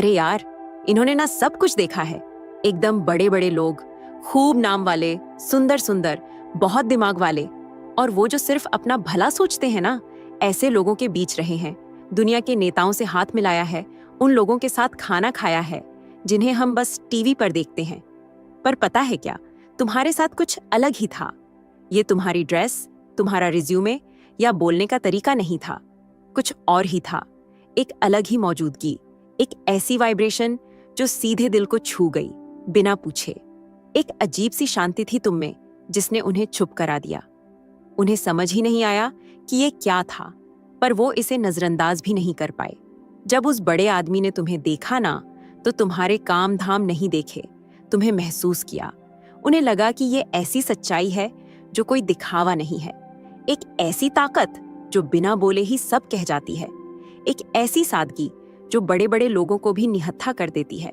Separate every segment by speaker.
Speaker 1: अरे यार, इन्होंने ना सब कुछ देखा है। एकदम बड़े बड़े लोग, खूब नाम वाले, सुंदर सुंदर, बहुत दिमाग वाले, और वो जो सिर्फ अपना भला सोचते हैं ना, ऐसे लोगों के बीच रहे हैं। दुनिया के नेताओं से हाथ मिलाया है, उन लोगों के साथ खाना खाया है जिन्हें हम बस टीवी पर देखते हैं। पर पता है क्या, तुम्हारे साथ कुछ अलग ही था। ये तुम्हारी ड्रेस, तुम्हारा रिज्यूमे या बोलने का तरीका नहीं था, कुछ और ही था। एक अलग ही मौजूदगी, एक ऐसी वाइब्रेशन जो सीधे दिल को छू गई बिना पूछे। एक अजीब सी शांति थी तुम में जिसने उन्हें चुप करा दिया। उन्हें समझ ही नहीं आया कि ये क्या था, पर वो इसे नजरअंदाज भी नहीं कर पाए। जब उस बड़े आदमी ने तुम्हें देखा ना, तो तुम्हारे काम धाम नहीं देखे, तुम्हें महसूस किया। उन्हें लगा कि ये ऐसी सच्चाई है जो कोई दिखावा नहीं है, एक ऐसी ताकत जो बिना बोले ही सब कह जाती है, एक ऐसी सादगी जो बड़े बड़े लोगों को भी निहत्था कर देती है।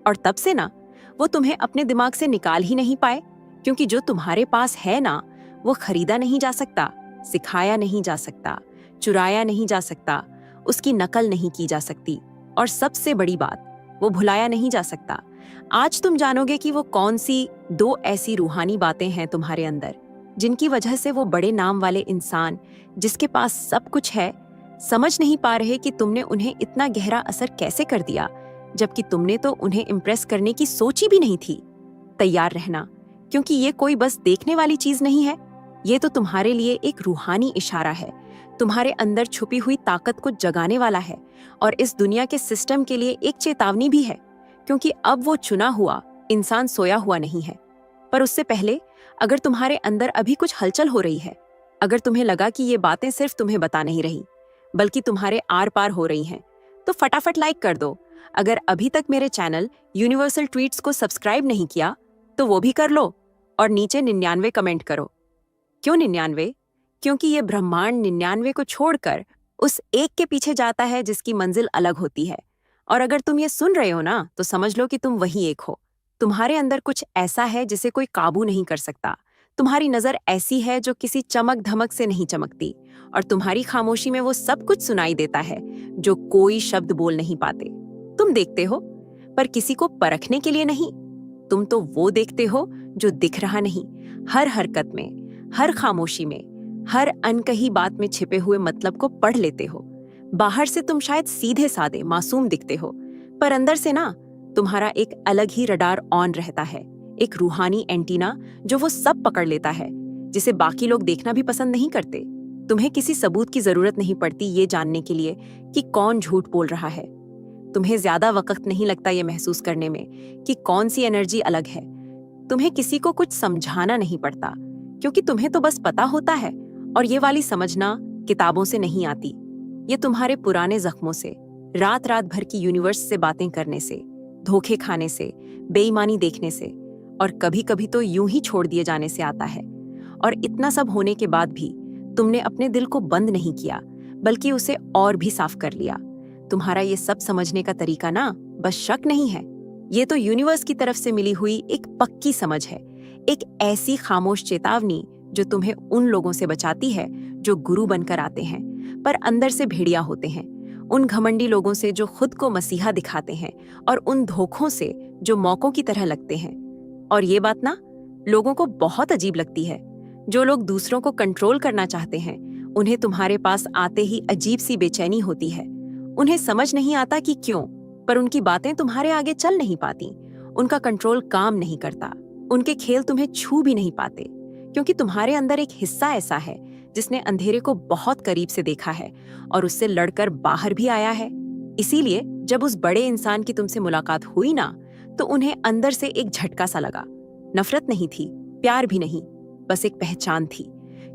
Speaker 1: और तब से ना, वो तुम्हें अपने दिमाग से निकाल ही नहीं पाए, क्योंकि जो तुम्हारे पास है ना, वो खरीदा नहीं जा सकता, सिखाया नहीं जा सकता, चुराया नहीं जा सकता, उसकी नकल नहीं की जा सकती, और सबसे बड़ी बात, वो भुलाया नहीं जा सकता। आज तुम जानोगे कि वो कौन सी दो ऐसी रूहानी बातें हैं तुम्हारे अंदर, जिनकी वजह से वो बड़े नाम वाले इंसान, जिसके पास सब कुछ है, समझ नहीं पा रहे कि तुमने उन्हें इतना गहरा असर कैसे कर दिया, जबकि तुमने तो उन्हें इम्प्रेस करने की सोची भी नहीं थी। तैयार रहना, क्योंकि ये कोई बस देखने वाली चीज नहीं है, ये तो तुम्हारे लिए एक रूहानी इशारा है, तुम्हारे अंदर छुपी हुई ताकत को जगाने वाला है, और इस दुनिया के सिस्टम के लिए एक चेतावनी भी है, क्योंकि अब वो चुना हुआ इंसान सोया हुआ नहीं है। पर उससे पहले, अगर तुम्हारे अंदर अभी कुछ हलचल हो रही है, अगर तुम्हें लगा कि ये बातें सिर्फ तुम्हें बता नहीं रही, बल्कि तुम्हारे आर पार हो रही हैं, तो फटाफट लाइक कर दो। अगर अभी तक मेरे चैनल यूनिवर्सल ट्वीट्स को सब्सक्राइब नहीं किया, तो वो भी कर लो, और नीचे 99 कमेंट करो। क्यों 99? क्योंकि ये ब्रह्मांड 99 को छोड़कर उस एक के पीछे जाता है जिसकी मंजिल अलग होती है। और अगर तुम ये सुन रहे हो ना, तो समझ लो कि तुम वही एक हो। तुम्हारे अंदर कुछ ऐसा है जिसे कोई काबू नहीं कर सकता। तुम्हारी नजर ऐसी है जो किसी चमक धमक से नहीं चमकती, और तुम्हारी खामोशी में वो सब कुछ सुनाई देता है जो कोई शब्द बोल नहीं पाते। तुम देखते हो, पर किसी को परखने के लिए नहीं। तुम तो वो देखते हो जो दिख रहा नहीं, हर हरकत में, हर खामोशी में, हर अनकही बात में छिपे हुए मतलब को पढ़ लेते हो। बाहर से तुम शायद सीधे साधे मासूम दिखते हो, पर अंदर से ना, तुम्हारा एक अलग ही रडार ऑन रहता है, एक रूहानी एंटीना जो वो सब पकड़ लेता है जिसे बाकी लोग देखना भी पसंद नहीं करते। तुम्हें किसी सबूत की जरूरत नहीं पड़ती ये जानने के लिए कि कौन झूठ बोल रहा है। तुम्हें ज्यादा वक्त नहीं लगता ये महसूस करने में कि कौन सी एनर्जी अलग है। तुम्हें किसी को कुछ समझाना नहीं पड़ता, क्योंकि तुम्हें तो बस पता होता है, और ये वाली समझना किताबों से नहीं आती। ये तुम्हारे पुराने जख्मों से, रात रात भर की यूनिवर्स से बातें करने से, धोखे खाने से, बेईमानी देखने से, और कभी कभी तो यूं ही छोड़ दिए जाने से आता है। और इतना सब होने के बाद भी तुमने अपने दिल को बंद नहीं किया, बल्कि उसे और भी साफ कर लिया। तुम्हारा ये सब समझने का तरीका ना बस शक नहीं है, ये तो यूनिवर्स की तरफ से मिली हुई एक पक्की समझ है, एक ऐसी खामोश चेतावनी जो तुम्हें उन लोगों से बचाती है जो गुरु बनकर आते हैं पर अंदर से भेड़िया होते हैं, उन घमंडी लोगों से जो खुद को मसीहा दिखाते हैं, और उन धोखों से जो मौकों की तरह लगते हैं। और ये बात ना लोगों को बहुत अजीब लगती है। जो लोग दूसरों को कंट्रोल करना चाहते हैं, उन्हें तुम्हारे पास आते ही अजीब सी बेचैनी होती है। उन्हें समझ नहीं आता कि क्यों, पर उनकी बातें तुम्हारे आगे चल नहीं पाती, उनका कंट्रोल काम नहीं करता, उनके खेल तुम्हें छू भी नहीं पाते, क्योंकि तुम्हारे अंदर एक हिस्सा ऐसा है जिसने अंधेरे को बहुत करीब से देखा है और उससे लड़कर बाहर भी आया है। इसीलिए जब उस बड़े इंसान की तुमसे मुलाकात हुई ना, तो उन्हें अंदर से एक झटका सा लगा। नफरत नहीं थी, प्यार भी नहीं, बस एक पहचान थी।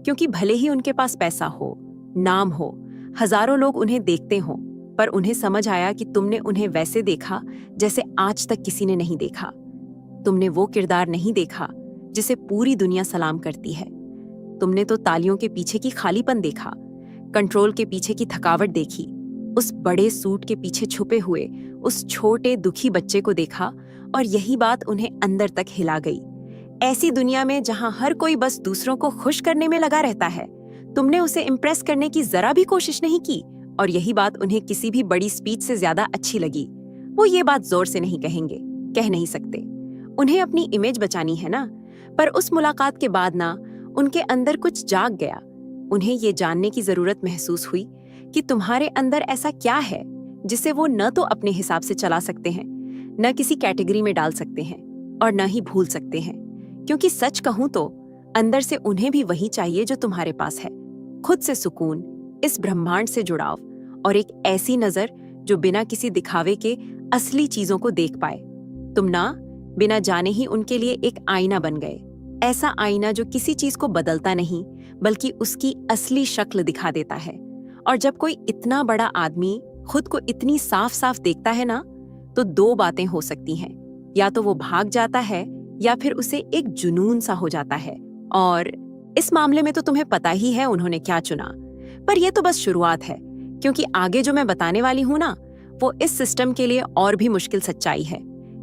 Speaker 1: क्योंकि भले ही उनके पास पैसा हो, नाम हो, हजारों लोग उन्हें देखते हों, पर उन्हें समझ आया कि तुमने उन्हें वैसे देखा जैसे आज तक किसी ने नहीं देखा। तुमने वो किरदार नहीं देखा जिसे पूरी दुनिया सलाम करती है। तुमने तो तालियों के पीछे की खालीपन देखा, कंट्रोल के पीछे की थकावट देखी, उस बड़े सूट के पीछे छुपे हुए उस छोटे दुखी बच्चे को देखा, और यही बात उन्हें अंदर तक हिला गई। ऐसी दुनिया में जहां हर कोई बस दूसरों को खुश करने में लगा रहता है, तुमने उसे इम्प्रेस करने की जरा भी कोशिश नहीं की, और यही बात उन्हें किसी भी बड़ी स्पीच से ज्यादा अच्छी लगी। वो ये बात जोर से नहीं कहेंगे, कह नहीं सकते। उन्हें अपनी इमेज बचानी है ना। पर उस मुलाकात के बाद ना उनके अंदर कुछ जाग गया। उन्हें ये जानने की जरूरत महसूस हुई कि तुम्हारे अंदर ऐसा क्या है जिसे वो न तो अपने हिसाब से चला सकते हैं, न किसी कैटेगरी में डाल सकते हैं और न ही भूल सकते हैं। क्योंकि सच कहूं तो अंदर से उन्हें भी वही चाहिए जो तुम्हारे पास है, खुद से सुकून, इस ब्रह्मांड से जुड़ाव और एक ऐसी नजर जो बिना किसी दिखावे के असली चीजों को देख पाए। तुम ना बिना जाने ही उनके लिए एक आईना बन गए। ऐसा आईना जो किसी चीज को बदलता नहीं बल्कि उसकी असली शक्ल दिखा देता है। और जब कोई इतना बड़ा आदमी खुद को इतनी साफ साफ देखता है ना, तो दो बातें हो सकती हैं। या तो वो भाग जाता है या फिर उसे एक जुनून सा हो जाता है। और इस मामले में तो तुम्हें पता ही है उन्होंने क्या चुना। पर यह तो बस शुरुआत है, क्योंकि आगे जो मैं बताने वाली हूं ना, वो इस सिस्टम के लिए और भी मुश्किल सच्चाई है।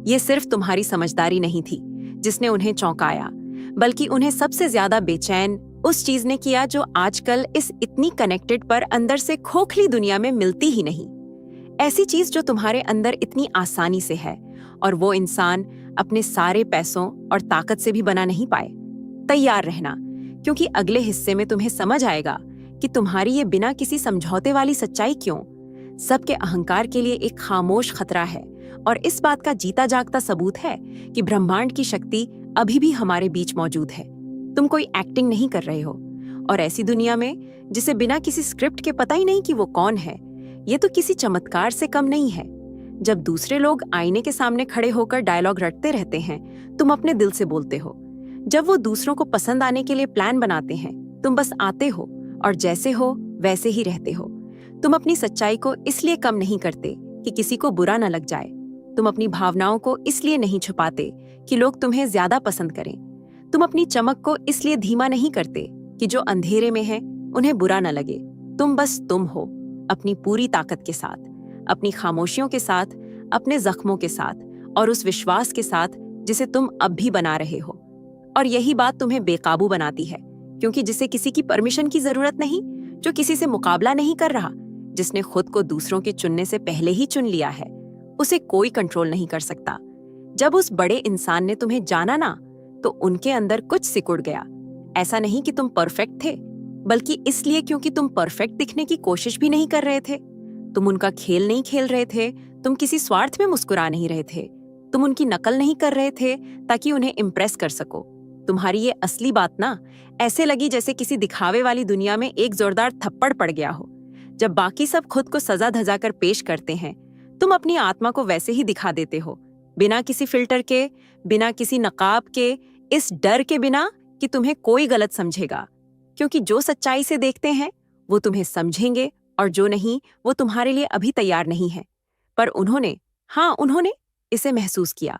Speaker 1: ये सिर्फ तुम्हारी समझदारी नहीं थी जिसने उन्हें चौंकाया, बल्कि उन्हें सबसे ज्यादा बेचैन उस चीज ने किया जो आजकल इस इतनी कनेक्टेड पर अंदर से खोखली दुनिया में मिलती ही नहीं। ऐसी चीज जो तुम्हारे अंदर इतनी आसानी से है और वो इंसान अपने सारे पैसों और ताकत से भी बना नहीं पाए। तैयार रहना, क्योंकि अगले हिस्से में तुम्हें समझ आएगा कि तुम्हारी ये बिना किसी समझौते वाली सच्चाई क्यों सबके अहंकार के लिए एक खामोश खतरा है, और इस बात का जीता जागता सबूत है कि ब्रह्मांड की शक्ति अभी भी हमारे बीच मौजूद है। तुम कोई एक्टिंग नहीं कर रहे हो, और ऐसी दुनिया में जिसे बिना किसी स्क्रिप्ट के पता ही नहीं कि वो कौन है, ये तो किसी चमत्कार से कम नहीं है। जब दूसरे लोग आईने के सामने खड़े होकर डायलॉग रटते रहते हैं, तुम अपने दिल से बोलते हो। जब वो दूसरों को पसंद आने के लिए प्लान बनाते हैं, तुम बस आते हो और जैसे हो वैसे ही रहते हो। तुम अपनी सच्चाई को इसलिए कम नहीं करते कि किसी को बुरा न लग जाए। तुम अपनी भावनाओं को इसलिए नहीं छुपाते कि लोग तुम्हें ज्यादा पसंद करें। तुम अपनी चमक को इसलिए धीमा नहीं करते कि जो अंधेरे में है उन्हें बुरा न लगे। तुम बस तुम हो, अपनी पूरी ताकत के साथ, अपनी खामोशियों के साथ, अपने जख्मों के साथ और उस विश्वास के साथ जिसे तुम अब भी बना रहे हो। और यही बात तुम्हें बेकाबू बनाती है, क्योंकि जिसे किसी की परमिशन की जरूरत नहीं, जो किसी से मुकाबला नहीं कर रहा, जिसने खुद को दूसरों के चुनने से पहले ही चुन लिया है, उसे कोई कंट्रोल नहीं कर सकता। जब उस बड़े इंसान ने तुम्हें जाना ना, तो उनके अंदर कुछ सिकुड़ गया। ऐसा नहीं कि तुम परफेक्ट थे, बल्कि इसलिए क्योंकि तुम परफेक्ट दिखने की कोशिश भी नहीं कर रहे थे। तुम उनका खेल नहीं खेल रहे थे, तुम किसी स्वार्थ में मुस्कुरा नहीं रहे थे, तुम उनकी नकल नहीं कर रहे थे ताकि उन्हें इम्प्रेस कर सको। तुम्हारी ये असली बात ना ऐसे लगी जैसे किसी दिखावे वाली दुनिया में एक जोरदार थप्पड़ पड़ गया हो। जब बाकी सब खुद को सजा धजा कर पेश करते हैं, तुम अपनी आत्मा को वैसे ही दिखा देते हो, बिना किसी फिल्टर के, बिना किसी नकाब के, इस डर के बिना कि तुम्हें कोई गलत समझेगा। क्योंकि जो सच्चाई से देखते हैं वो तुम्हें समझेंगे, और जो नहीं वो तुम्हारे लिए अभी तैयार नहीं है। पर उन्होंने इसे महसूस किया।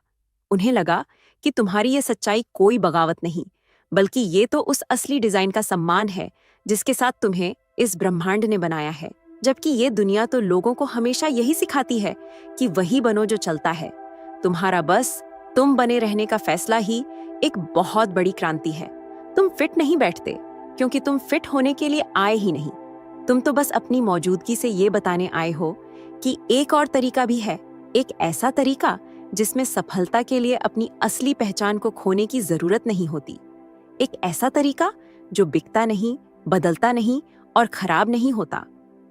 Speaker 1: उन्हें लगा कि तुम्हारी ये सच्चाई कोई बगावत नहीं, बल्कि ये तो उस असली डिजाइन का सम्मान है जिसके साथ तुम्हें इस ब्रह्मांड ने बनाया है। जबकि ये दुनिया तो लोगों को हमेशा यही सिखाती है कि वही बनो जो चलता है। तुम्हारा बस तुम बने रहने का फैसला ही एक बहुत बड़ी क्रांति है। तुम फिट नहीं बैठते क्योंकि तुम फिट होने के लिए आए ही नहीं। तुम तो बस अपनी मौजूदगी से ये बताने आए हो कि एक और तरीका भी है, एक ऐसा तरीका जिसमें सफलता के लिए अपनी असली पहचान को खोने की जरूरत नहीं होती। एक ऐसा तरीका जो बिकता नहीं, बदलता नहीं और खराब नहीं होता।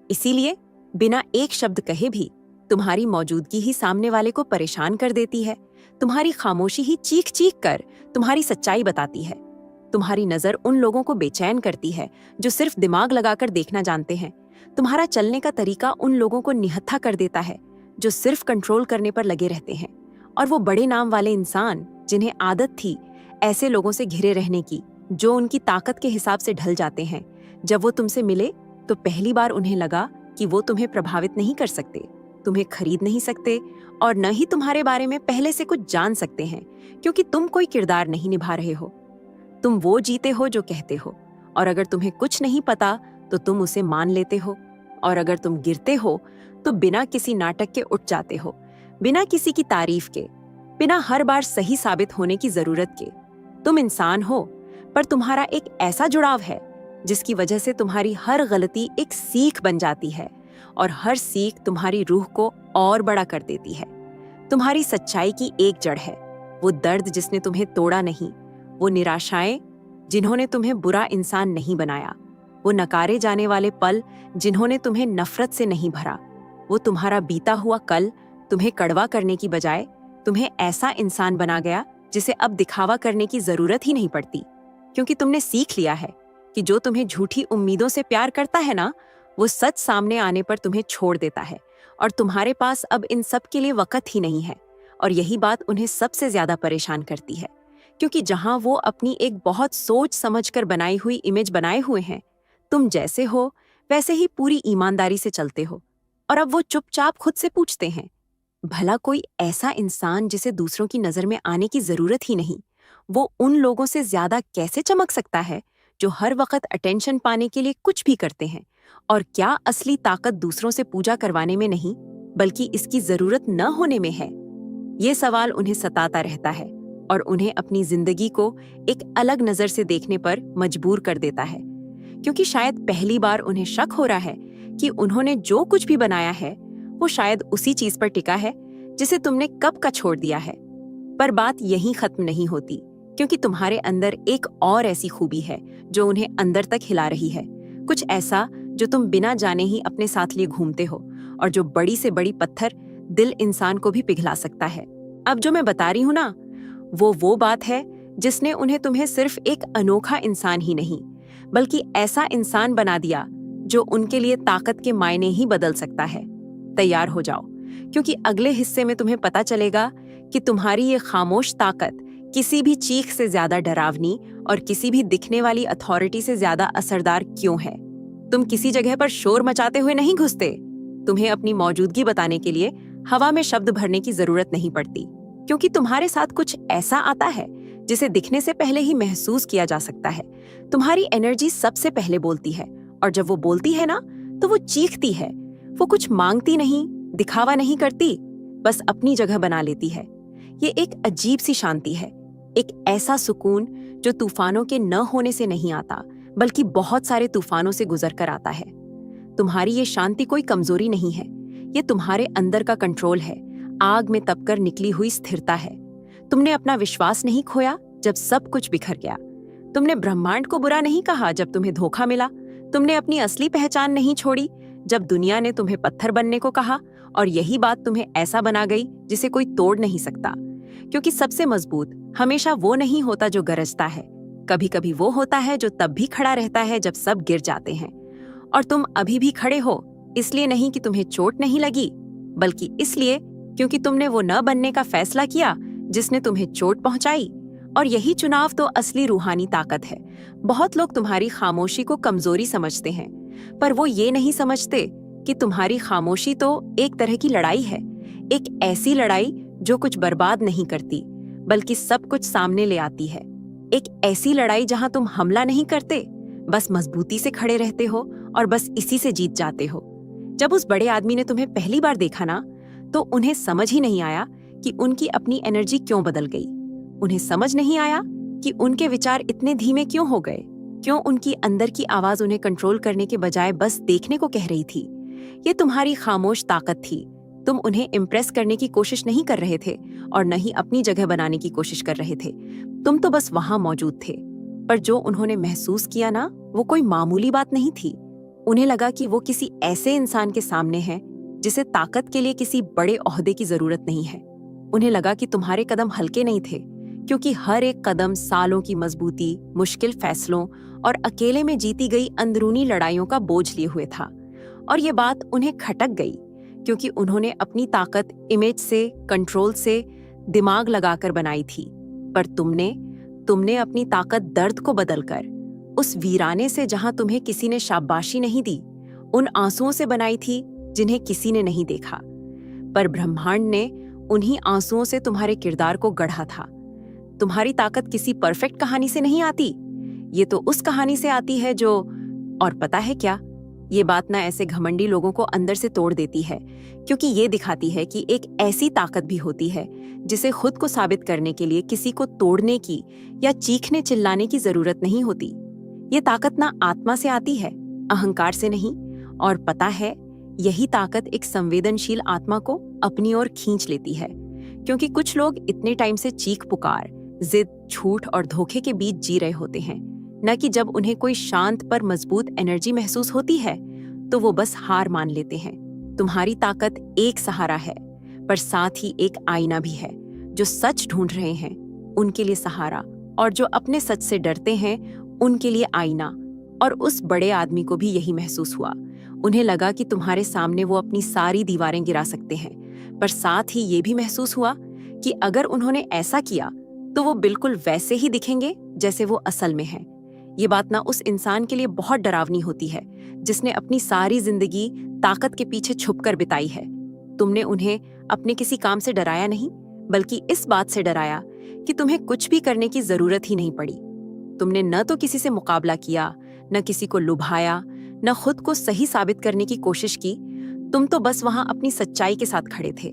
Speaker 1: इसीलिए बिना एक शब्द कहे भी तुम्हारी मौजूदगी ही सामने वाले को परेशान कर देती है। तुम्हारी खामोशी ही चीख चीख कर तुम्हारी सच्चाई बताती है। तुम्हारी नजर उन लोगों को बेचैन करती है जो सिर्फ दिमाग लगाकर देखना जानते हैं। तुम्हारा चलने का तरीका उन लोगों को निहत्था कर देता है जो सिर्फ कंट्रोल करने पर लगे रहते हैं। और वो बड़े नाम वाले इंसान जिन्हें आदत थी ऐसे लोगों से घिरे रहने की, जो उनकी ताकत के हिसाब से ढल जाते हैं, जब वो तुमसे मिले तो पहली बार उन्हें लगा कि वो तुम्हें प्रभावित नहीं कर सकते, तुम्हें खरीद नहीं सकते और न ही तुम्हारे बारे में पहले से कुछ जान सकते हैं, क्योंकि तुम कोई किरदार नहीं निभा रहे हो। तुम वो जीते हो जो कहते हो, और अगर तुम्हें कुछ नहीं पता तो तुम उसे मान लेते हो, और अगर तुम गिरते हो तो बिना किसी नाटक के उठ जाते हो, बिना किसी की तारीफ के, बिना हर बार सही साबित होने की जरूरत के। तुम इंसान हो, पर तुम्हारा एक ऐसा जुड़ाव है जिसकी वजह से तुम्हारी हर गलती एक सीख बन जाती है, और हर सीख तुम्हारी रूह को और बड़ा कर देती है। तुम्हारी सच्चाई की एक जड़ है, वो दर्द जिसने तुम्हें तोड़ा नहीं, वो निराशाएं जिन्होंने तुम्हें बुरा इंसान नहीं बनाया, वो नकारे जाने वाले पल जिन्होंने तुम्हें नफरत से नहीं भरा। वो तुम्हारा बीता हुआ कल तुम्हें कड़वा करने की बजाय तुम्हें ऐसा इंसान बना गया जिसे अब दिखावा करने की जरूरत ही नहीं पड़ती, क्योंकि तुमने सीख लिया है कि जो तुम्हें झूठी उम्मीदों से प्यार करता है ना, वो सच सामने आने पर तुम्हें छोड़ देता है और तुम्हारे पास अब इन सब के लिए वक्त ही नहीं है। और यही बात उन्हें सबसे ज्यादा परेशान करती है, क्योंकि जहां वो अपनी एक बहुत सोच समझकर बनाई हुई इमेज बनाए हुए हैं, तुम जैसे हो वैसे ही पूरी ईमानदारी से चलते हो, और अब वो चुपचाप खुद से पूछते हैं, भला कोई ऐसा इंसान जिसे दूसरों की नजर में आने की जरूरत ही नहीं, वो उन लोगों से ज्यादा कैसे चमक सकता है जो हर वक्त अटेंशन पाने के लिए कुछ भी करते हैं? और क्या असली ताकत दूसरों से पूजा करवाने में नहीं, बल्कि इसकी जरूरत न होने में है? ये सवाल उन्हें सताता रहता है और उन्हें अपनी जिंदगी को एक अलग नजर से देखने पर मजबूर कर देता है, क्योंकि शायद पहली बार उन्हें शक हो रहा है कि उन्होंने जो कुछ भी बनाया है वो शायद उसी चीज पर टिका है जिसे तुमने कब का छोड़ दिया है। पर बात यहीं खत्म नहीं होती, क्योंकि तुम्हारे अंदर एक और ऐसी खूबी है जो उन्हें अंदर तक हिला रही है, कुछ ऐसा जो तुम बिना जाने ही अपने साथ लिए घूमते हो और जो बड़ी से बड़ी पत्थर दिल इंसान को भी पिघला सकता है। अब जो मैं बता रही हूं ना, वो बात है जिसने उन्हें तुम्हें सिर्फ एक अनोखा इंसान ही नहीं, बल्कि ऐसा इंसान बना दिया जो उनके लिए ताकत के मायने ही बदल सकता है। तैयार हो जाओ, क्योंकि अगले हिस्से में तुम्हें पता चलेगा कि तुम्हारी ये खामोश ताकत किसी भी चीख से ज्यादा डरावनी और किसी भी दिखने वाली अथॉरिटी से ज्यादा असरदार क्यों है। तुम किसी जगह पर शोर मचाते हुए नहीं घुसते। तुम्हें अपनी मौजूदगी बताने के लिए हवा में शब्द भरने की जरूरत नहीं पड़ती, क्योंकि तुम्हारे साथ कुछ ऐसा आता है जिसे दिखने से पहले ही महसूस किया जा सकता है। तुम्हारी एनर्जी सबसे पहले बोलती है, और जब वो बोलती है ना, तो वो चीखती है। वो कुछ मांगती नहीं, दिखावा नहीं करती, बस अपनी जगह बना लेती है। ये एक अजीब सी शांति है, एक ऐसा सुकून जो तूफानों के न होने से नहीं आता, बल्कि बहुत सारे तूफानों से गुजर कर आता है। तुम्हारी ये शांति कोई कमजोरी नहीं है, ये तुम्हारे अंदर का कंट्रोल है, आग में तपकर निकली हुई स्थिरता है। तुमने अपना विश्वास नहीं खोया जब सब कुछ बिखर गया। तुमने ब्रह्मांड को बुरा नहीं कहा जब तुम्हें धोखा मिला। तुमने अपनी असली पहचान नहीं छोड़ी जब दुनिया ने तुम्हें पत्थर बनने को कहा, और यही बात तुम्हें ऐसा बना गई जिसे कोई तोड़ नहीं सकता। क्योंकि सबसे मजबूत हमेशा वो नहीं होता जो गरजता है, कभी कभी वो होता है जो तब भी खड़ा रहता है जब सब गिर जाते हैं। और तुम अभी भी खड़े हो, इसलिए नहीं कि तुम्हें चोट नहीं लगी, बल्कि इसलिए क्योंकि तुमने वो न बनने का फैसला किया जिसने तुम्हें चोट पहुंचाई। और यही चुनाव तो असली रूहानी ताकत है। बहुत लोग तुम्हारी खामोशी को कमजोरी समझते हैं, पर वो ये नहीं समझते कि तुम्हारी खामोशी तो एक तरह की लड़ाई है, एक ऐसी लड़ाई जो कुछ बर्बाद नहीं करती, बल्कि सब कुछ सामने ले आती है। एक ऐसी लड़ाई जहां तुम हमला नहीं करते, बस मजबूती से खड़े रहते हो और बस इसी से जीत जाते हो। जब उस बड़े आदमी ने तुम्हें पहली बार देखा ना, तो उन्हें समझ ही नहीं आया कि उनकी अपनी एनर्जी क्यों बदल गई। उन्हें समझ नहीं आया कि उनके विचार इतने धीमे क्यों हो गए, क्यों उनकी अंदर की आवाज उन्हें कंट्रोल करने के बजाय बस देखने को कह रही थी। ये तुम्हारी खामोश ताकत थी। तुम उन्हें इम्प्रेस करने की कोशिश नहीं कर रहे थे और न ही अपनी जगह बनाने की कोशिश कर रहे थे। तुम तो बस वहां मौजूद थे। पर जो उन्होंने महसूस किया ना, वो कोई मामूली बात नहीं थी। उन्हें लगा कि वो किसी ऐसे इंसान के सामने है जिसे ताकत के लिए किसी बड़े ओहदे की जरूरत नहीं है। उन्हें लगा कि तुम्हारे कदम हल्के नहीं थे, क्योंकि हर एक कदम सालों की मजबूती, मुश्किल फैसलों और अकेले में जीती गई अंदरूनी लड़ाइयों का बोझ लिए हुए था। और ये बात उन्हें खटक गई, क्योंकि उन्होंने अपनी ताकत इमेज से, कंट्रोल से, दिमाग लगाकर बनाई थी। पर तुमने अपनी ताकत दर्द को बदलकर, उस वीराने से जहां तुम्हें किसी ने शाबाशी नहीं दी, उन आंसुओं से बनाई थी जिन्हें किसी ने नहीं देखा। पर ब्रह्मांड ने उन्हीं आंसुओं से तुम्हारे किरदार को गढ़ा था। तुम्हारी ताकत किसी परफेक्ट कहानी से नहीं आती, ये तो उस कहानी से आती है जो, और पता है क्या, ये बात ना ऐसे घमंडी लोगों को अंदर से तोड़ देती है, क्योंकि ये दिखाती है कि एक ऐसी ताकत भी होती है जिसे खुद को साबित करने के लिए किसी को तोड़ने की या चीखने चिल्लाने की जरूरत नहीं होती। ये ताकत ना आत्मा से आती है, अहंकार से नहीं। और पता है, यही ताकत एक संवेदनशील आत्मा को अपनी ओर खींच लेती है, क्योंकि कुछ लोग इतने टाइम से चीख पुकार, जिद, झूठ और धोखे के बीच जी रहे होते हैं, न कि जब उन्हें कोई शांत पर मजबूत एनर्जी महसूस होती है तो वो बस हार मान लेते हैं। तुम्हारी ताकत एक सहारा है, पर साथ ही एक आईना भी है। जो सच ढूंढ रहे हैं उनके लिए सहारा, और जो अपने सच से डरते हैं उनके लिए आईना। और उस बड़े आदमी को भी यही महसूस हुआ। उन्हें लगा कि तुम्हारे सामने वो अपनी सारी दीवारें गिरा सकते हैं, पर साथ ही ये भी महसूस हुआ कि अगर उन्होंने ऐसा किया तो वो बिल्कुल वैसे ही दिखेंगे जैसे वो असल में हैं। ये बात ना उस इंसान के लिए बहुत डरावनी होती है जिसने अपनी सारी जिंदगी ताकत के पीछे छुपकर बिताई है। तुमने उन्हें अपने किसी काम से डराया नहीं, बल्कि इस बात से डराया कि तुम्हें कुछ भी करने की जरूरत ही नहीं पड़ी। तुमने न तो किसी से मुकाबला किया, न किसी को लुभाया, न खुद को सही साबित करने की कोशिश की। तुम तो बस वहां अपनी सच्चाई के साथ खड़े थे।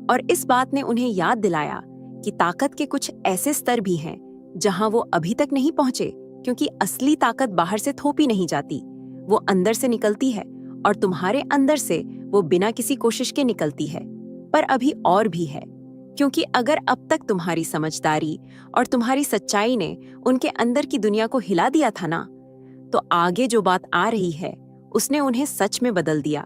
Speaker 1: और इस बात ने उन्हें याद दिलाया कि ताकत के कुछ ऐसे स्तर भी हैं जहां वो अभी तक नहीं पहुंचे, क्योंकि असली ताकत बाहर से थोपी नहीं जाती, वो अंदर से निकलती है, और तुम्हारे अंदर से वो बिना किसी कोशिश के निकलती है। पर अभी और भी है, क्योंकि अगर अब तक तुम्हारी समझदारी और तुम्हारी सच्चाई ने उनके अंदर की दुनिया को हिला दिया था ना, तो आगे जो बात आ रही है उसने उन्हें सच में बदल दिया।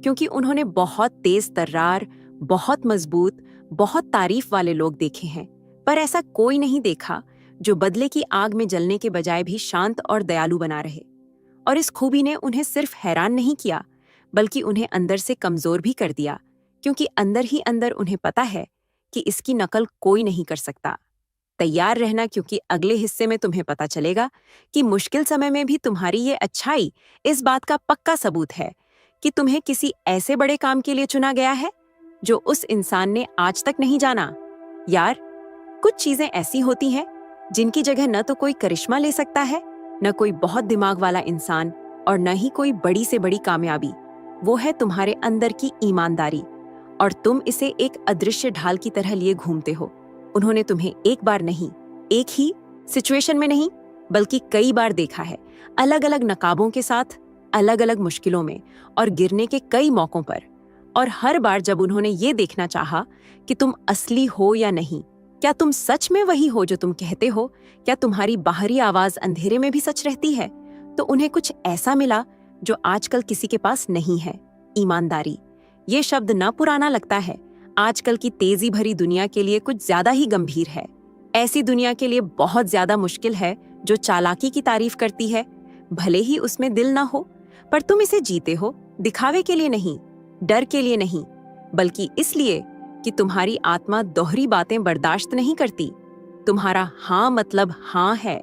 Speaker 1: क्योंकि उन्होंने बहुत तेज तर्रार, बहुत मजबूत, बहुत तारीफ वाले लोग देखे हैं, पर ऐसा कोई नहीं देखा जो बदले की आग में जलने के बजाय भी शांत और दयालु बना रहे। और इस खूबी ने उन्हें सिर्फ हैरान नहीं किया, बल्कि उन्हें अंदर से कमजोर भी कर दिया, क्योंकि अंदर ही अंदर उन्हें पता है कि इसकी नकल कोई नहीं कर सकता। तैयार रहना, क्योंकि अगले हिस्से में तुम्हें पता चलेगा कि मुश्किल समय में भी तुम्हारी ये अच्छाई इस बात का पक्का सबूत है कि तुम्हें किसी ऐसे बड़े काम के लिए चुना गया है जो उस इंसान ने आज तक नहीं जाना। यार, कुछ चीजें ऐसी होती हैं जिनकी जगह न तो कोई करिश्मा ले सकता है, न कोई बहुत दिमाग वाला इंसान, और न ही कोई बड़ी से बड़ी कामयाबी। वो है तुम्हारे अंदर की ईमानदारी, और तुम इसे एक अदृश्य ढाल की तरह लिए घूमते हो। उन्होंने तुम्हें एक बार नहीं, एक ही सिचुएशन में नहीं, बल्कि कई बार देखा है, अलग अलग नकाबों के साथ, अलग अलग मुश्किलों में, और गिरने के कई मौकों पर। और हर बार जब उन्होंने ये देखना चाहा कि तुम असली हो या नहीं, क्या तुम सच में वही हो जो तुम कहते हो, क्या तुम्हारी बाहरी आवाज अंधेरे में भी सच रहती है, तो उन्हें कुछ ऐसा मिला जो आजकल किसी के पास नहीं है, ईमानदारी। ये शब्द ना पुराना लगता है, आजकल की तेजी भरी दुनिया के लिए कुछ ज्यादा ही गंभीर है। ऐसी दुनिया के लिए बहुत ज्यादा मुश्किल है जो चालाकी की तारीफ करती है, भले ही उसमें दिल ना हो, पर तुम इसे जीते हो, दिखावे के लिए नहीं, डर के लिए नहीं, बल्कि इसलिए कि तुम्हारी आत्मा दोहरी बातें बर्दाश्त नहीं करती। तुम्हारा हाँ मतलब हाँ है,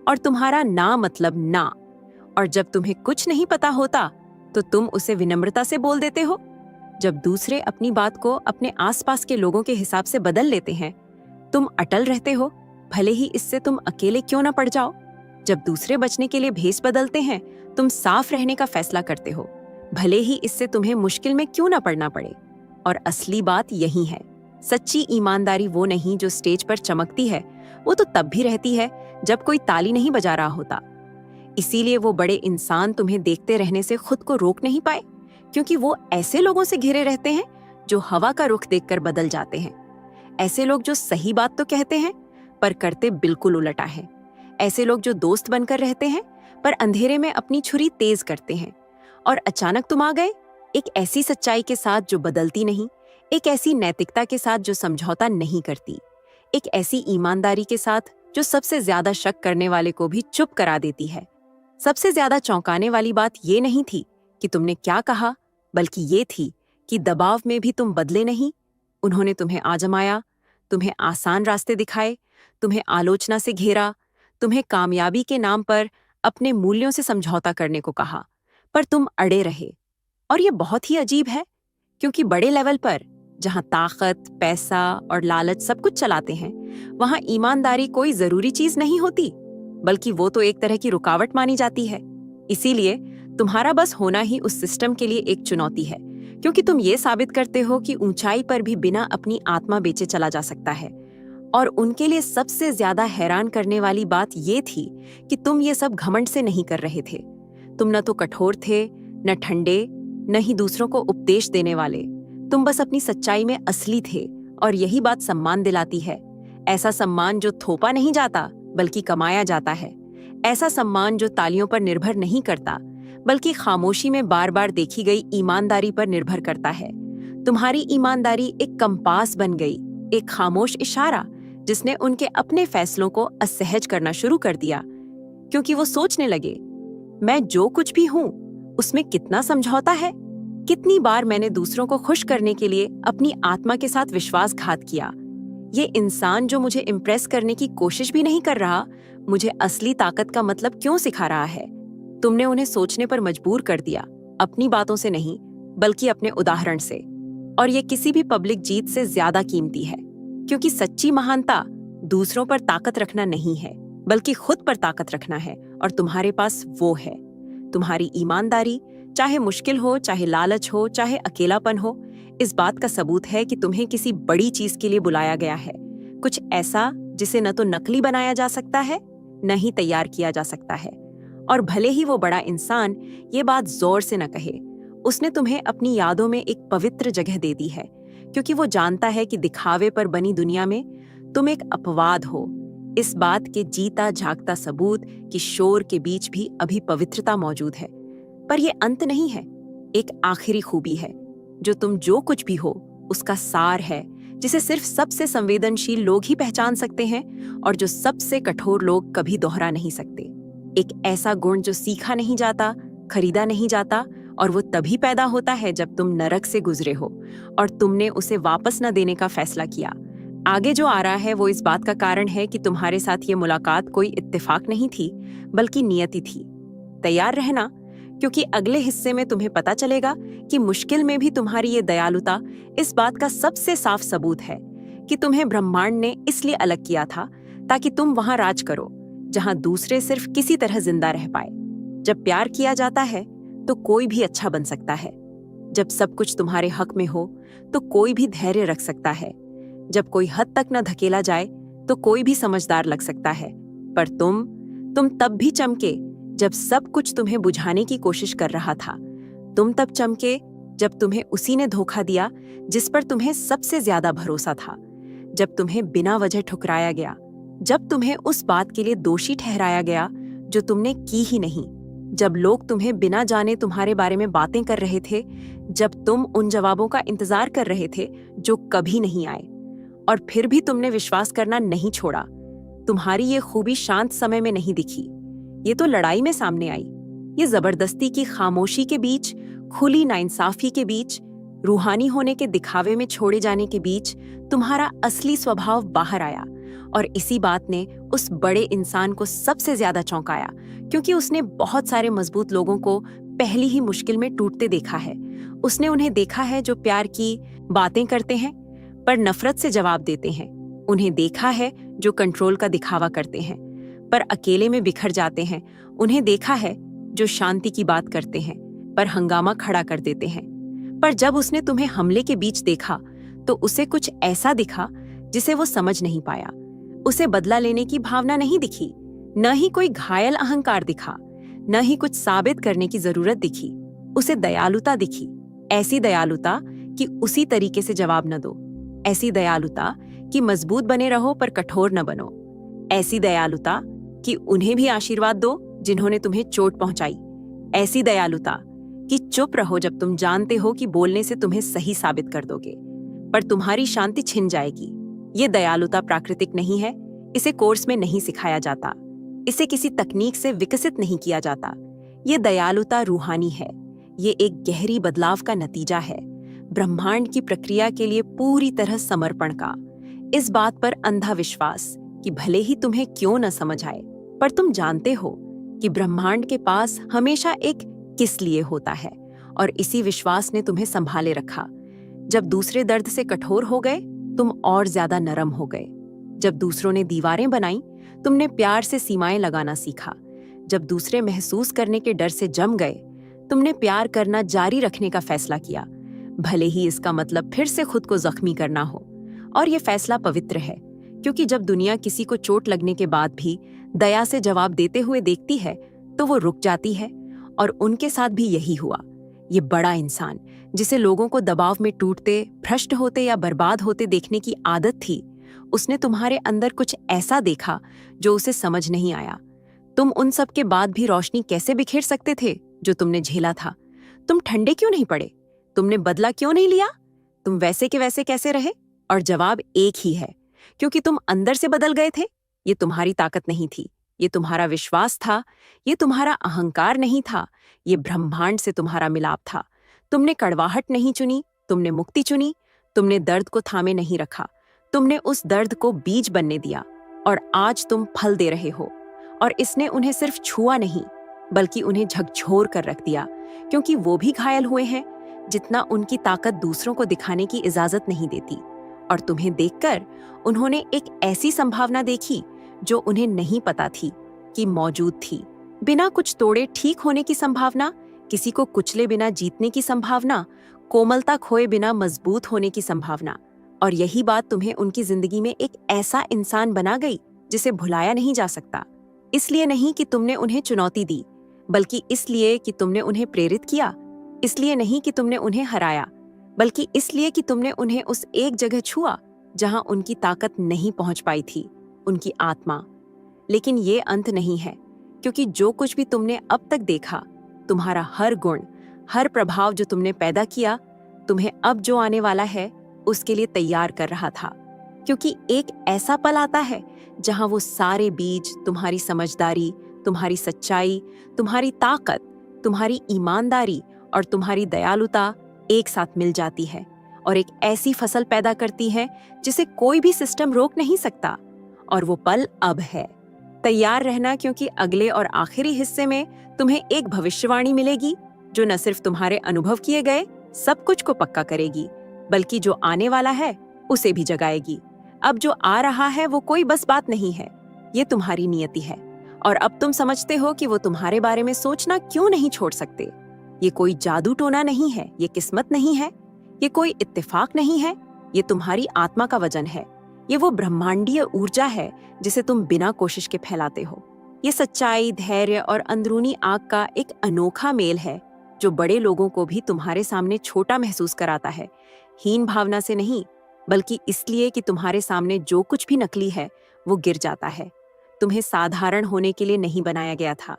Speaker 1: और तुम्हारा ना मतलब ना। और जब तुम्हें कुछ नहीं पता होता तो तुम उसे विनम्रता से बोल देते हो। जब दूसरे अपनी बात को अपने आसपास के लोगों के हिसाब से बदल लेते हैं, तुम अटल रहते हो, भले ही इससे तुम अकेले क्यों न पड़ जाओ। जब दूसरे बचने के लिए भेष बदलते हैं, तुम साफ रहने का फैसला करते हो, भले ही इससे तुम्हें मुश्किल में क्यों न पड़ना पड़े। और असली बात यही है, सच्ची ईमानदारी वो नहीं जो स्टेज पर चमकती है, वो तो तब भी रहती है जब कोई ताली नहीं बजा रहा होता। इसीलिए वो बड़े इंसान तुम्हें देखते रहने से खुद को रोक नहीं पाए, क्योंकि वो ऐसे लोगों से घिरे रहते हैं जो हवा का रुख देखकर बदल जाते हैं। ऐसे लोग जो सही बात तो कहते हैं पर करते बिल्कुल उल्टा है। ऐसे लोग जो दोस्त बनकर रहते हैं पर अंधेरे में अपनी छुरी तेज करते हैं। और अचानक तुम आ गए, एक ऐसी सच्चाई के साथ जो बदलती नहीं, एक ऐसी नैतिकता के साथ जो समझौता नहीं करती, एक ऐसी ईमानदारी के साथ जो सबसे ज्यादा शक करने वाले को भी चुप करा देती है। सबसे ज्यादा चौंकाने वाली बात ये नहीं थी कि तुमने क्या कहा, बल्कि ये थी कि दबाव में भी तुम बदले नहीं। उन्होंने तुम्हें आजमाया, तुम्हें आसान रास्ते दिखाए, तुम्हें आलोचना से घेरा, तुम्हें कामयाबी के नाम पर अपने मूल्यों से समझौता करने को कहा, पर तुम अड़े रहे। और ये बहुत ही अजीब है, क्योंकि बड़े लेवल पर जहां ताकत, पैसा और लालच सब कुछ चलाते हैं, वहां ईमानदारी कोई जरूरी चीज नहीं होती, बल्कि वो तो एक तरह की रुकावट मानी जाती है। इसीलिए तुम्हारा बस होना ही उस सिस्टम के लिए एक चुनौती है, क्योंकि तुम ये साबित करते हो कि ऊंचाई पर भी बिना अपनी आत्मा बेचे चला जा सकता है। और उनके लिए सबसे ज्यादा हैरान करने वाली बात ये थी कि तुम ये सब घमंड से नहीं कर रहे थे। तुम न तो कठोर थे, न ठंडे, न ही दूसरों को उपदेश देने वाले। तुम बस अपनी सच्चाई में असली थे, और यही बात सम्मान दिलाती है। ऐसा सम्मान जो थोपा नहीं जाता बल्कि कमाया जाता है। ऐसा सम्मान जो तालियों पर निर्भर नहीं करता बल्कि खामोशी में बार बार देखी गई ईमानदारी पर निर्भर करता है। तुम्हारी ईमानदारी एक कंपास बन गई, एक खामोश इशारा जिसने उनके अपने फैसलों को असहज करना शुरू कर दिया, क्योंकि वो सोचने लगे, मैं जो कुछ भी हूं उसमें कितना समझौता है। कितनी बार मैंने दूसरों को खुश करने के लिए अपनी आत्मा के साथ विश्वासघात किया। ये इंसान जो मुझे इम्प्रेस करने की कोशिश भी नहीं कर रहा, मुझे असली ताकत का मतलब क्यों सिखा रहा है। तुमने उन्हें सोचने पर मजबूर कर दिया, अपनी बातों से नहीं बल्कि अपने उदाहरण से। और ये किसी भी पब्लिक जीत से ज्यादा कीमती है, क्योंकि सच्ची महानता दूसरों पर ताकत रखना नहीं है बल्कि खुद पर ताकत रखना है, और तुम्हारे पास वो है। तुम्हारी ईमानदारी, चाहे मुश्किल हो, चाहे लालच हो, चाहे अकेलापन हो, इस बात का सबूत है कि तुम्हें किसी बड़ी चीज के लिए बुलाया गया है। कुछ ऐसा जिसे न तो नकली बनाया जा सकता है न ही तैयार किया जा सकता है। और भले ही वो बड़ा इंसान ये बात जोर से न कहे, उसने तुम्हें अपनी यादों में एक पवित्र जगह दे दी है, क्योंकि वो जानता है कि दिखावे पर बनी दुनिया में तुम एक अपवाद हो, इस बात के जीता जागता सबूत कि शोर के बीच भी अभी पवित्रता मौजूद है। पर ये अंत नहीं है, एक आखिरी खूबी है जो तुम जो कुछ भी हो उसका सार है, जिसे सिर्फ सबसे संवेदनशील लोग ही पहचान सकते हैं और जो सबसे कठोर लोग कभी दोहरा नहीं सकते। एक ऐसा गुण जो सीखा नहीं जाता, खरीदा नहीं जाता, और वो तभी पैदा होता है जब तुम नरक से गुजरे हो और तुमने उसे वापस न देने का फैसला किया। आगे जो आ रहा है वो इस बात का कारण है कि तुम्हारे साथ ये मुलाकात कोई इत्तेफाक नहीं थी बल्कि नियति थी। तैयार रहना, क्योंकि अगले हिस्से में तुम्हें पता चलेगा कि मुश्किल में भी तुम्हारी ये दयालुता इस बात का सबसे साफ सबूत है कि तुम्हें ब्रह्मांड ने इसलिए अलग किया था ताकि तुम वहां राज करो जहां दूसरे सिर्फ किसी तरह जिंदा रह पाए। जब प्यार किया जाता है तो कोई भी अच्छा बन सकता है। जब सब कुछ तुम्हारे हक में हो तो कोई भी धैर्य रख सकता है। जब कोई हद तक न धकेला जाए तो कोई भी समझदार लग सकता है। पर तुम तब भी चमके जब सब कुछ तुम्हें बुझाने की कोशिश कर रहा था। तुम तब चमके जब तुम्हें उसी ने धोखा दिया जिस पर तुम्हें सबसे ज्यादा भरोसा था। जब तुम्हें बिना वजह ठुकराया गया, जब तुम्हें उस बात के लिए दोषी ठहराया गया जो तुमने की ही नहीं, जब लोग तुम्हें बिना जाने तुम्हारे बारे में बातें कर रहे थे, जब तुम उन जवाबों का इंतजार कर रहे थे जो कभी नहीं आए, और फिर भी तुमने विश्वास करना नहीं छोड़ा। तुम्हारी ये खूबी शांत समय में नहीं दिखी, ये तो लड़ाई में सामने आई। ये जबरदस्ती की खामोशी के बीच, खुली नाइंसाफी के बीच, रूहानी होने के दिखावे में छोड़े जाने के बीच तुम्हारा असली स्वभाव बाहर आया। और इसी बात ने उस बड़े इंसान को सबसे ज्यादा चौंकाया, क्योंकि उसने बहुत सारे मजबूत लोगों को पहली ही मुश्किल में टूटते देखा है। उसने उन्हें देखा है जो प्यार की बातें करते हैं पर नफरत से जवाब देते हैं। उन्हें देखा है जो कंट्रोल का दिखावा करते हैं पर अकेले में बिखर जाते हैं। उन्हें देखा है जो शांति की बात करते हैं पर हंगामा खड़ा कर देते हैं। पर जब उसने तुम्हें हमले के बीच देखा तो उसे कुछ ऐसा दिखा जिसे वो समझ नहीं पाया। उसे बदला लेने की भावना नहीं दिखी, न ही कोई घायल अहंकार दिखा, न ही कुछ साबित करने की जरूरत दिखी। उसे दयालुता दिखी, ऐसी दयालुता कि उसी तरीके से जवाब न दो, ऐसी दयालुता कि मजबूत बने रहो पर कठोर न बनो, ऐसी दयालुता कि उन्हें भी आशीर्वाद दो जिन्होंने तुम्हें चोट पहुंचाई, ऐसी दयालुता कि चुप रहो जब तुम जानते हो कि बोलने से तुम्हें सही साबित कर दोगे पर तुम्हारी शांति छिन जाएगी। ये दयालुता प्राकृतिक नहीं है, इसे कोर्स में नहीं सिखाया जाता, इसे किसी तकनीक से विकसित नहीं किया जाता। ये दयालुता रूहानी है, ये एक गहरी बदलाव का नतीजा है, ब्रह्मांड की प्रक्रिया के लिए पूरी तरह समर्पण का। इस बात पर अंधा विश्वास कि भले ही तुम्हें क्यों न समझ आए, पर तुम जानते हो कि ब्रह्मांड के पास हमेशा एक किस लिए होता है, और इसी विश्वास ने तुम्हें संभाले रखा। जब दूसरे दर्द से कठोर हो गए, तुम और ज्यादा नरम हो गए। जब दूसरों ने दीवारें बनाई, तुमने प्यार से सीमाएं लगाना सीखा। जब दूसरे महसूस करने के डर से जम गए, तुमने प्यार करना जारी रखने का फैसला किया, भले ही इसका मतलब फिर से खुद को जख्मी करना हो। और ये फैसला पवित्र है, क्योंकि जब दुनिया किसी को चोट लगने के बाद भी दया से जवाब देते हुए देखती है तो वो रुक जाती है, और उनके साथ भी यही हुआ। ये बड़ा इंसान जिसे लोगों को दबाव में टूटते, भ्रष्ट होते या बर्बाद होते देखने की आदत थी, उसने तुम्हारे अंदर कुछ ऐसा देखा जो उसे समझ नहीं आया। तुम उन सब के बाद भी रोशनी कैसे बिखेर सकते थे जो तुमने झेला था? तुम ठंडे क्यों नहीं पड़े? तुमने बदला क्यों नहीं लिया? तुम वैसे के वैसे कैसे रहे? और जवाब एक ही है, क्योंकि तुम अंदर से बदल गए थे। ये तुम्हारी ताकत नहीं थी, ये तुम्हारा विश्वास था, ये तुम्हारा अहंकार नहीं था, ये ब्रह्मांड से तुम्हारा मिलाप था। तुमने कड़वाहट नहीं चुनी, तुमने मुक्ति चुनी। तुमने दर्द को थामे नहीं रखा, तुमने उस दर्द को बीज बनने दिया, और आज तुम फल दे रहे हो। और इसने उन्हें सिर्फ छुआ नहीं, बल्कि उन्हें झकझोर कर रख दिया, क्योंकि वो भी घायल हुए हैं, जितना उनकी ताकत दूसरों को दिखाने की इजाजत नहीं देती। और तुम्हें देखकर उन्होंने एक ऐसी संभावना देखी जो उन्हें नहीं पता थी कि मौजूद थी। बिना कुछ तोड़े ठीक होने की संभावना, किसी को कुचले बिना जीतने की संभावना, कोमलता खोए बिना मजबूत होने की संभावना। और यही बात तुम्हें उनकी जिंदगी में एक ऐसा इंसान बना गई जिसे भुलाया नहीं जा सकता। इसलिए नहीं कि तुमने उन्हें चुनौती दी, बल्कि इसलिए कि तुमने उन्हें प्रेरित किया। इसलिए नहीं कि तुमने उन्हें हराया, बल्कि इसलिए कि तुमने उन्हें उस एक जगह छुआ जहां उनकी ताकत नहीं पहुंच पाई थी, उनकी आत्मा। लेकिन ये अंत नहीं है, क्योंकि जो कुछ भी तुमने अब तक देखा, तुम्हारा हर गुण, हर प्रभाव जो तुमने पैदा किया, तुम्हें अब जो आने वाला है उसके लिए तैयार कर रहा था। क्योंकि एक ऐसा पल आता है जहां वो सारे बीज, तुम्हारी समझदारी, तुम्हारी सच्चाई, तुम्हारी ताकत, तुम्हारी ईमानदारी और तुम्हारी दयालुता एक साथ मिल जाती है और एक ऐसी फसल पैदा करती है जिसे कोई भी सिस्टम रोक नहीं सकता। और वो पल अब है। तैयार रहना, क्योंकि अगले और आखिरी हिस्से में तुम्हें एक भविष्यवाणी मिलेगी जो न सिर्फ तुम्हारे अनुभव किए गए सब कुछ को पक्का करेगी, बल्कि जो आने वाला है उसे भी जगाएगी। अब जो आ रहा है वो कोई बस बात नहीं है, ये तुम्हारी नियति है। और अब तुम समझते हो कि वो तुम्हारे बारे में सोचना क्यों नहीं छोड़ सकते। ये कोई जादू टोना नहीं है, ये किस्मत नहीं है, ये कोई इत्तेफाक नहीं है, ये तुम्हारी आत्मा का वजन है। ये वो ब्रह्मांडीय ऊर्जा है जिसे तुम बिना कोशिश के फैलाते हो। ये सच्चाई, धैर्य और अंदरूनी आग का एक अनोखा मेल है जो बड़े लोगों को भी तुम्हारे सामने छोटा महसूस कराता है। हीन भावना से नहीं, बल्कि इसलिए कि तुम्हारे सामने जो कुछ भी नकली है वो गिर जाता है। तुम्हें साधारण होने के लिए नहीं बनाया गया था,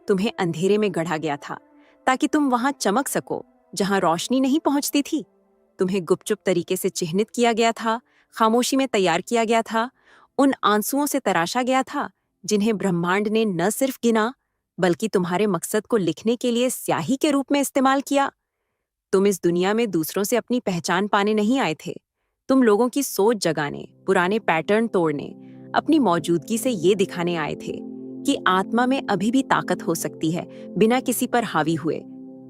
Speaker 1: तुम्हें अंधेरे में गढ़ा गया था ताकि तुम वहां चमक सको जहां रोशनी नहीं पहुंचती थी। तुम्हें गुपचुप तरीके से चिह्नित किया गया था, खामोशी में तैयार किया गया था, उन आंसुओं से तराशा गया था जिन्हें ब्रह्मांड ने न सिर्फ गिना, बल्कि तुम्हारे मकसद को लिखने के लिए स्याही के रूप में इस्तेमाल किया। तुम इस दुनिया में दूसरों से अपनी पहचान पाने नहीं आए थे, तुम लोगों की सोच जगाने, पुराने पैटर्न तोड़ने, अपनी मौजूदगी से ये दिखाने आए थे कि आत्मा में अभी भी ताकत हो सकती है बिना किसी पर हावी हुए।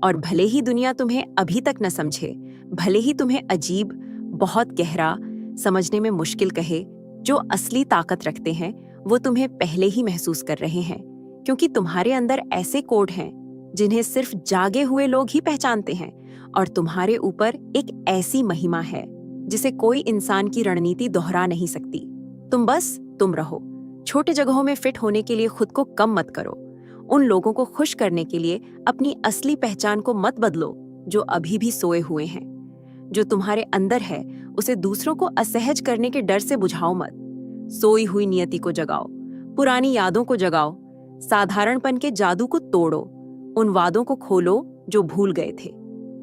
Speaker 1: और भले ही दुनिया तुम्हें अभी तक न समझे, भले ही तुम्हें अजीब, बहुत गहरा, समझने में मुश्किल कहे, जो असली ताकत रखते हैं वो तुम्हें पहले ही महसूस कर रहे हैं, क्योंकि तुम्हारे अंदर ऐसे कोड हैं जिन्हें सिर्फ जागे हुए लोग ही पहचानते हैं। और तुम्हारे ऊपर एक ऐसी महिमा है जिसे कोई इंसान की रणनीति दोहरा नहीं सकती। तुम रहो। छोटे जगहों में फिट होने के लिए खुद को कम मत करो। उन लोगों को खुश करने के लिए अपनी असली पहचान को मत बदलो जो अभी भी सोए हुए हैं। जो तुम्हारे अंदर है उसे दूसरों को असहज करने के डर से बुझाओ मत। सोई हुई नियति को जगाओ, पुरानी यादों को जगाओ, साधारणपन के जादू को तोड़ो, उन वादों को खोलो जो भूल गए थे।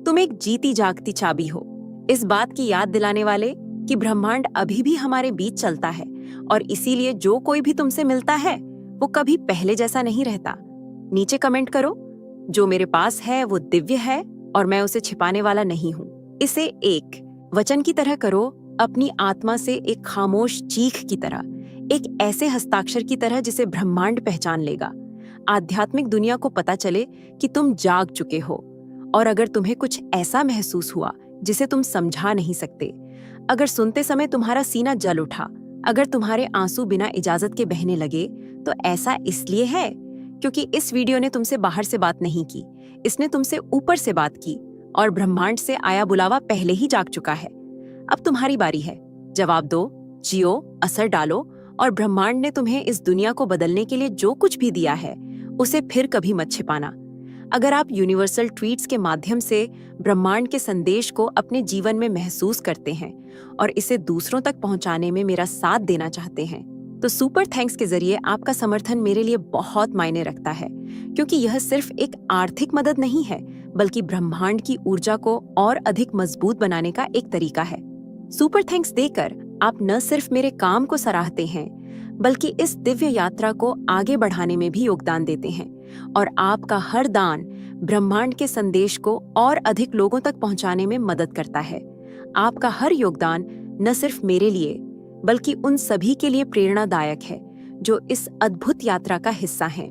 Speaker 1: तुम एक जीती जागती चाबी हो, इस बात की याद दिलाने वाले कि ब्रह्मांड अभी भी हमारे बीच चलता है। और इसीलिए जो कोई भी तुमसे मिलता है वो कभी पहले जैसा नहीं रहता। नीचे कमेंट करो, जो मेरे पास है वो दिव्य है और मैं उसे छिपाने वाला नहीं हूँ। इसे एक वचन की तरह करो, अपनी आत्मा से एक खामोश चीख की तरह, एक ऐसे हस्ताक्षर की तरह जिसे ब्रह्मांड पहचान लेगा। आध्यात्मिक दुनिया को पता चले कि तुम जाग चुके हो। और अगर तुम्हें कुछ ऐसा महसूस हुआ जिसे तुम समझा नहीं सकते, अगर सुनते समय तुम्हारा सीना जल उठा, अगर तुम्हारे आंसू बिना इजाजत के बहने लगे, तो ऐसा इसलिए है क्योंकि इस वीडियो ने तुमसे बाहर से बात नहीं की, इसने तुमसे ऊपर से बात की। और ब्रह्मांड से आया बुलावा पहले ही जाग चुका है। अब तुम्हारी बारी है। जवाब दो, जियो, असर डालो, और ब्रह्मांड ने तुम्हें इस दुनिया को बदलने के लिए जो कुछ भी दिया है उसे फिर कभी मत छिपाना। अगर आप यूनिवर्सल ट्वीट्स के माध्यम से ब्रह्मांड के संदेश को अपने जीवन में महसूस करते हैं और इसे दूसरों तक पहुंचाने में मेरा साथ देना चाहते हैं, तो सुपर थैंक्स के जरिए आपका समर्थन मेरे लिए बहुत मायने रखता है, क्योंकि यह सिर्फ एक आर्थिक मदद नहीं है, बल्कि ब्रह्मांड की ऊर्जा को और अधिक मजबूत बनाने का एक तरीका है। सुपर थैंक्स देकर आप न सिर्फ मेरे काम को सराहते हैं, बल्कि इस दिव्य यात्रा को आगे बढ़ाने में भी योगदान देते हैं, और आपका हर दान ब्रह्मांड के संदेश को और अधिक लोगों तक पहुंचाने में मदद करता है। आपका हर योगदान न सिर्फ मेरे लिए, बल्कि उन सभी के लिए प्रेरणादायक है जो इस अद्भुत यात्रा का हिस्सा हैं।